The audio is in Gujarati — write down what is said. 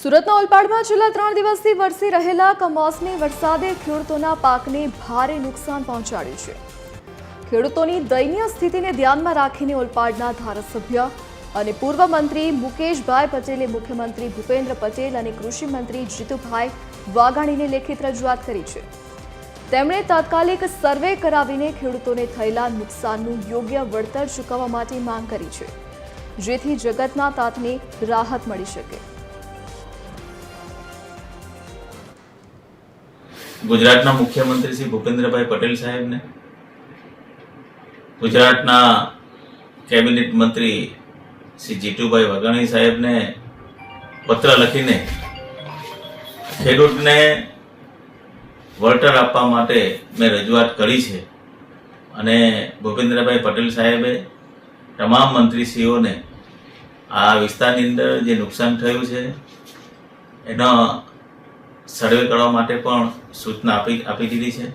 સુરતના ઓલપાડમાં છેલ્લા 3 દિવસથી વરસી રહેલા કમોસમી વરસાદે ખેડૂતોના પાકને ભારે નુકસાન પહોંચાડ્યું છે। ખેડૂતોની દયનીય સ્થિતિને ધ્યાનમાં રાખીને ઓલપાડના ધારાસભ્ય અને પૂર્વ મંત્રી મુકેશભાઈ પટેલે મુખ્યમંત્રી ભૂપેન્દ્ર પટેલ અને કૃષિ મંત્રી જીતુભાઈ વાઘાણીને લેખિત રજૂઆત કરી છે। તેમણે તાત્કાલિક સર્વે કરાવીને ખેડૂતોને થયેલા નુકસાનનું યોગ્ય વળતર ચૂકવવા માટે માંગ કરી છે, જેથી જગતના તાતને રાહત મળી શકે। ગુજરાતના મુખ્યમંત્રી શ્રી ભૂપેન્દ્રભાઈ પટેલ સાહેબને, ગુજરાતના કેબિનેટ મંત્રી શ્રી જીતુભાઈ વાઘાણી સાહેબને પત્ર લખીને ખેડૂતને વળતર આપવા માટે મેં રજૂઆત કરી છે અને ભૂપેન્દ્રભાઈ પટેલ સાહેબે તમામ મંત્રીશ્રીઓને આ વિસ્તારની અંદર જે નુકસાન થયું છે એનો સર્વે કરવા માટે પણ સૂચના આપી દીધી છે।